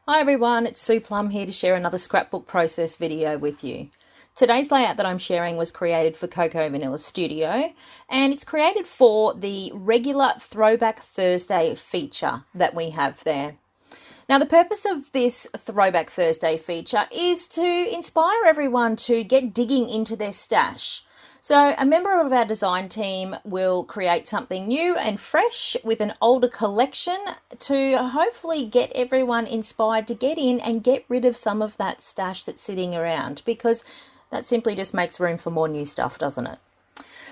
Hi everyone, it's Sue Plumb here to share another scrapbook process video with you. Today's layout that I'm sharing was created for Cocoa Vanilla Studio, and it's created for the regular Throwback Thursday feature that we have there. Now, the purpose of this Throwback Thursday feature is to inspire everyone to get digging into their stash. So a member of our design team will create something new and fresh with an older collection to hopefully get everyone inspired to get in and get rid of some of that stash that's sitting around, because that simply just makes room for more new stuff, doesn't it?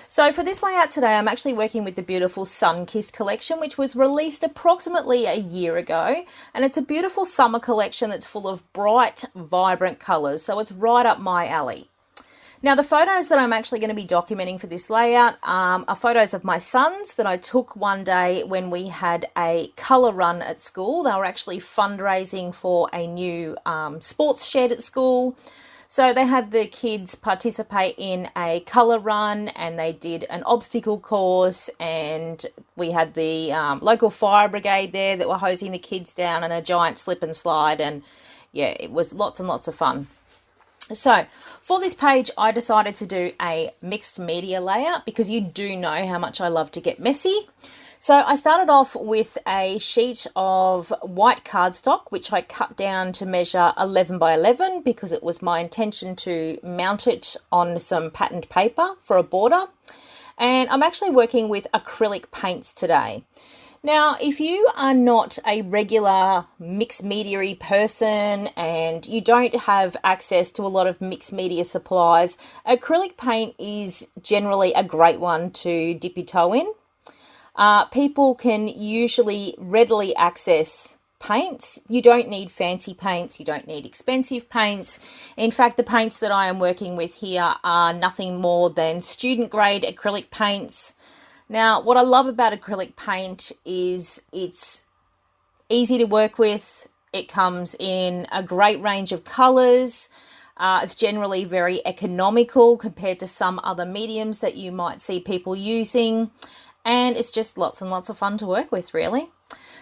So for this layout today, I'm actually working with the beautiful Sunkissed collection, which was released approximately a year ago. And it's a beautiful summer collection that's full of bright, vibrant colours. So it's right up my alley. Now, the photos that I'm actually going to be documenting for this layout are photos of my sons that I took one day when we had a colour run at school. They were actually fundraising for a new sports shed at school. So they had the kids participate in a colour run, and they did an obstacle course, and we had the local fire brigade there that were hosing the kids down and a giant slip and slide, and yeah, it was lots and lots of fun. So for this page, I decided to do a mixed media layout because you do know how much I love to get messy. So I started off with a sheet of white cardstock, which I cut down to measure 11 by 11 because it was my intention to mount it on some patterned paper for a border. And I'm actually working with acrylic paints today. Now, if you are not a regular mixed media person and you don't have access to a lot of mixed media supplies, acrylic paint is generally a great one to dip your toe in. People can usually readily access paints. You don't need fancy paints. You don't need expensive paints. In fact, the paints that I am working with here are nothing more than student grade acrylic paints. Now, what I love about acrylic paint is it's easy to work with. It comes in a great range of colours. It's generally very economical compared to some other mediums that you might see people using. And it's just lots and lots of fun to work with, really.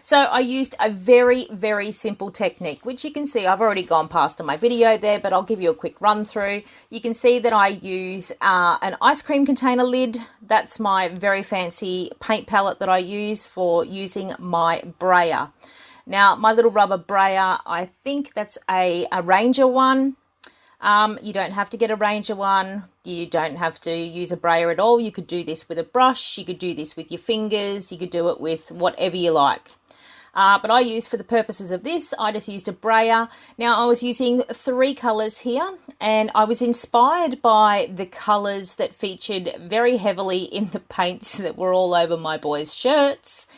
So I used a very, very simple technique, which you can see I've already gone past in my video there, but I'll give you a quick run through. You can see that I use an ice cream container lid. That's my very fancy paint palette that I use for using my brayer. Now, my little rubber brayer, I think that's a Ranger one. You don't have to get a Ranger one. You don't have to use a brayer at all. You could do this with a brush. You could do this with your fingers. You could do it with whatever you like. But I use, for the purposes of this, I just used a brayer. Now, I was using 3 colours here, and I was inspired by the colours that featured very heavily in the paints that were all over my boys' shirts.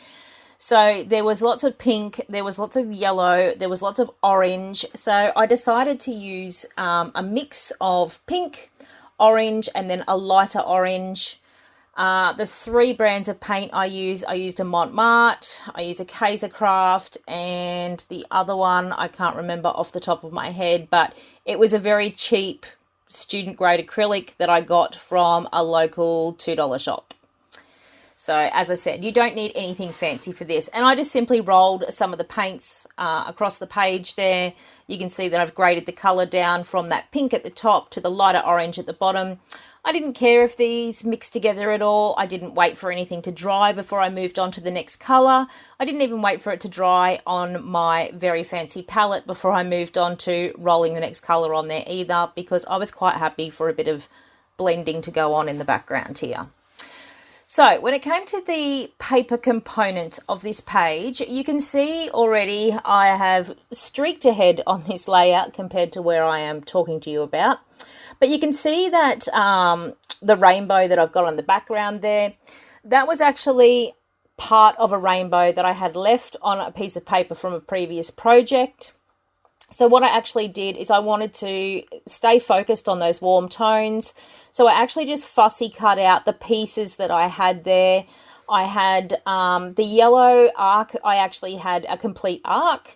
So there was lots of pink, there was lots of yellow, there was lots of orange. So I decided to use a mix of pink, orange, and then a lighter orange. The 3 brands of paint I used a Montmartre, I use a Kaisercraft, and the other one I can't remember off the top of my head, but it was a very cheap student grade acrylic that I got from a local $2 shop. So as I said, you don't need anything fancy for this. And I just simply rolled some of the paints across the page there. You can see that I've graded the colour down from that pink at the top to the lighter orange at the bottom. I didn't care if these mixed together at all. I didn't wait for anything to dry before I moved on to the next colour. I didn't even wait for it to dry on my very fancy palette before I moved on to rolling the next colour on there either, because I was quite happy for a bit of blending to go on in the background here. So when it came to the paper component of this page, you can see already I have streaked ahead on this layout compared to where I am talking to you about. But you can see that the rainbow that I've got on the background there, that was actually part of a rainbow that I had left on a piece of paper from a previous project. So what I actually did is I wanted to stay focused on those warm tones. So I actually just fussy cut out the pieces that I had there. I had the yellow arc, I actually had a complete arc.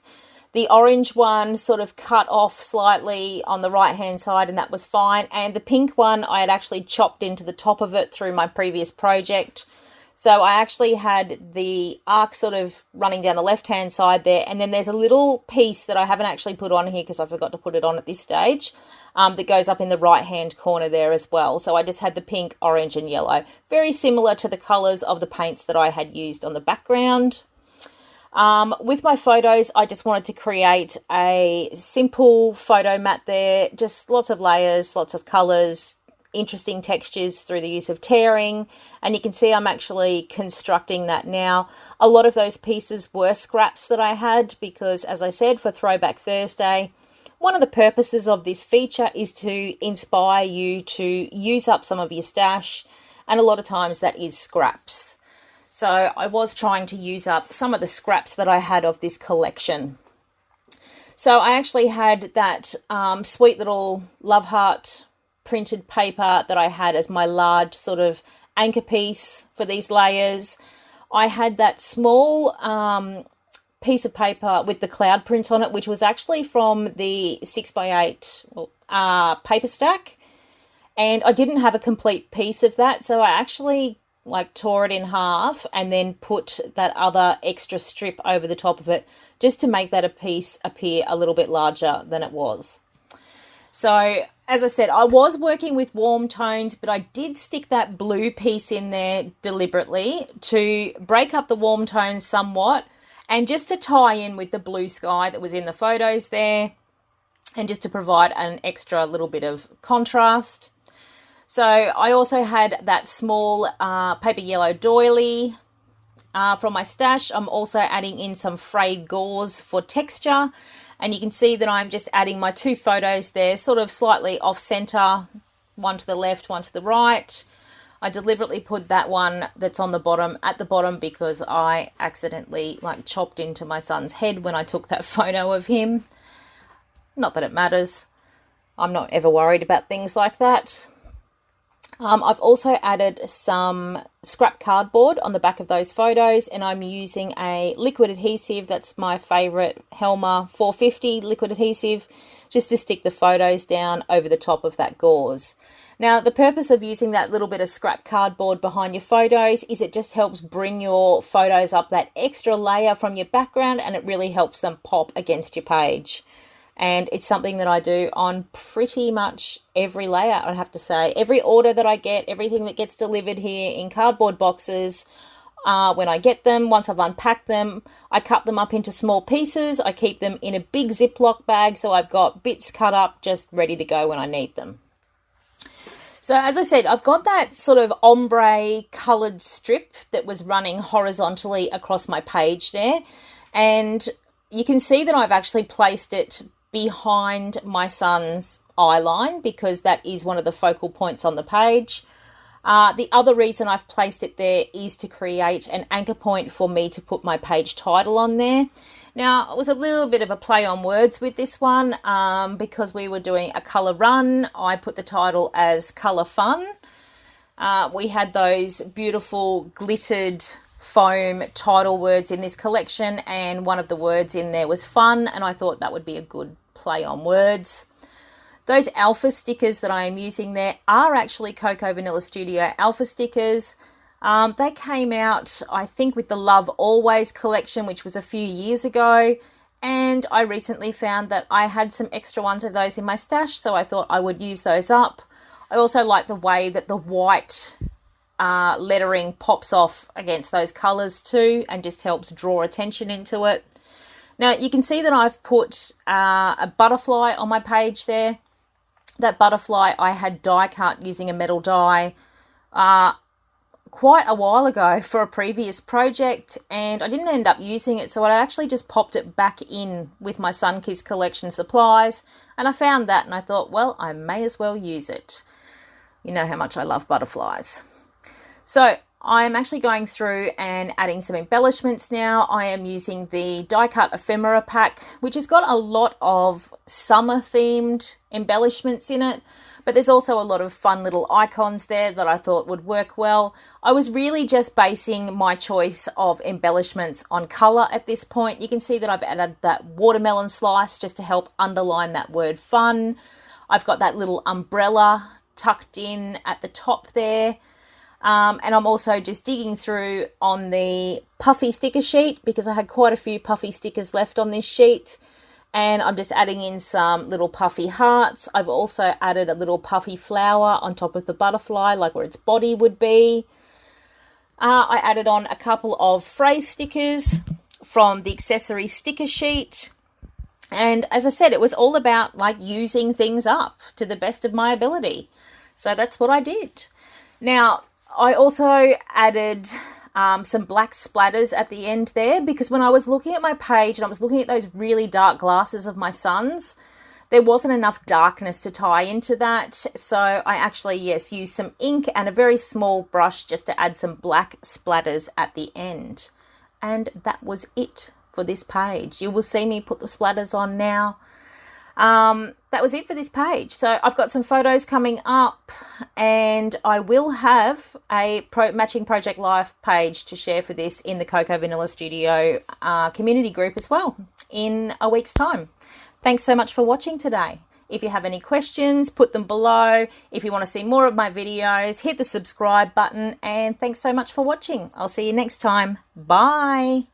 The orange one sort of cut off slightly on the right hand side, and that was fine. And the pink one I had actually chopped into the top of it through my previous project. So I actually had the arc sort of running down the left-hand side there, and then there's a little piece that I haven't actually put on here because I forgot to put it on at this stage, that goes up in the right-hand corner there as well. So I just had the pink, orange, and yellow, very similar to the colours of the paints that I had used on the background. With my photos, I just wanted to create a simple photo mat there, just lots of layers, lots of colours, interesting textures through the use of tearing, and you can see I'm actually constructing that now. A lot of those pieces were scraps that I had because, as I said, for Throwback Thursday, one of the purposes of this feature is to inspire you to use up some of your stash, and a lot of times that is scraps. So I was trying to use up some of the scraps that I had of this collection. So I actually had that sweet little love heart printed paper that I had as my large sort of anchor piece for these layers. I had that small piece of paper with the cloud print on it, which was actually from the 6x8 paper stack, and I didn't have a complete piece of that, so I actually tore it in half and then put that other extra strip over the top of it just to make that a piece appear a little bit larger than it was. So as I said, I was working with warm tones, but I did stick that blue piece in there deliberately to break up the warm tones somewhat and just to tie in with the blue sky that was in the photos there and just to provide an extra little bit of contrast. So I also had that small paper yellow doily from my stash. I'm also adding in some frayed gauze for texture. And you can see that I'm just adding my two photos there, sort of slightly off center, one to the left, one to the right. I deliberately put that one that's on the bottom at the bottom because I accidentally chopped into my son's head when I took that photo of him. Not that it matters. I'm not ever worried about things like that. I've also added some scrap cardboard on the back of those photos, and I'm using a liquid adhesive. That's my favourite Helmer 450 liquid adhesive, just to stick the photos down over the top of that gauze. Now, the purpose of using that little bit of scrap cardboard behind your photos is it just helps bring your photos up that extra layer from your background, and it really helps them pop against your page. And it's something that I do on pretty much every layout, I have to say. Every order that I get, everything that gets delivered here in cardboard boxes, when I get them, once I've unpacked them, I cut them up into small pieces. I keep them in a big Ziploc bag, so I've got bits cut up just ready to go when I need them. So as I said, I've got that sort of ombre coloured strip that was running horizontally across my page there. And you can see that I've actually placed it behind my son's eye line because that is one of the focal points on the page. The other reason I've placed it there is to create an anchor point for me to put my page title on there. Now, it was a little bit of a play on words with this one because we were doing a colour run. I put the title as Colour Fun. We had those beautiful glittered foam title words in this collection, and one of the words in there was fun, and I thought that would be a good play on words. Those alpha stickers that I am using there are actually Cocoa Vanilla Studio alpha stickers. They came out, I think, with the Love Always collection, which was a few years ago, and I recently found that I had some extra ones of those in my stash, so I thought I would use those up. I also like the way that the white lettering pops off against those colours too and just helps draw attention into it. Now you can see that I've put a butterfly on my page there. That butterfly I had die cut using a metal die quite a while ago for a previous project, and I didn't end up using it, so I actually just popped it back in with my Sunkissed collection supplies, and I found that and I thought, well, I may as well use it. You know how much I love butterflies. So I'm actually going through and adding some embellishments now. I am using the die cut ephemera pack, which has got a lot of summer themed embellishments in it, but there's also a lot of fun little icons there that I thought would work well. I was really just basing my choice of embellishments on colour at this point. You can see that I've added that watermelon slice just to help underline that word fun. I've got that little umbrella tucked in at the top there. And I'm also just digging through on the puffy sticker sheet because I had quite a few puffy stickers left on this sheet. And I'm just adding in some little puffy hearts. I've also added a little puffy flower on top of the butterfly, like where its body would be. I added on a couple of phrase stickers from the accessory sticker sheet. And as I said, it was all about like using things up to the best of my ability. So that's what I did. Now, I also added some black splatters at the end there because when I was looking at my page and I was looking at those really dark glasses of my son's, there wasn't enough darkness to tie into that. So I actually, yes, used some ink and a very small brush just to add some black splatters at the end. And that was it for this page. You will see me put the splatters on now. That was it for this page. So I've got some photos coming up and I will have a matching Project Life page to share for this in the Cocoa Vanilla Studio community group as well in a week's time. Thanks so much for watching today. If you have any questions, put them below. If you want to see more of my videos, hit the subscribe button, and thanks so much for watching. I'll see you next time. Bye.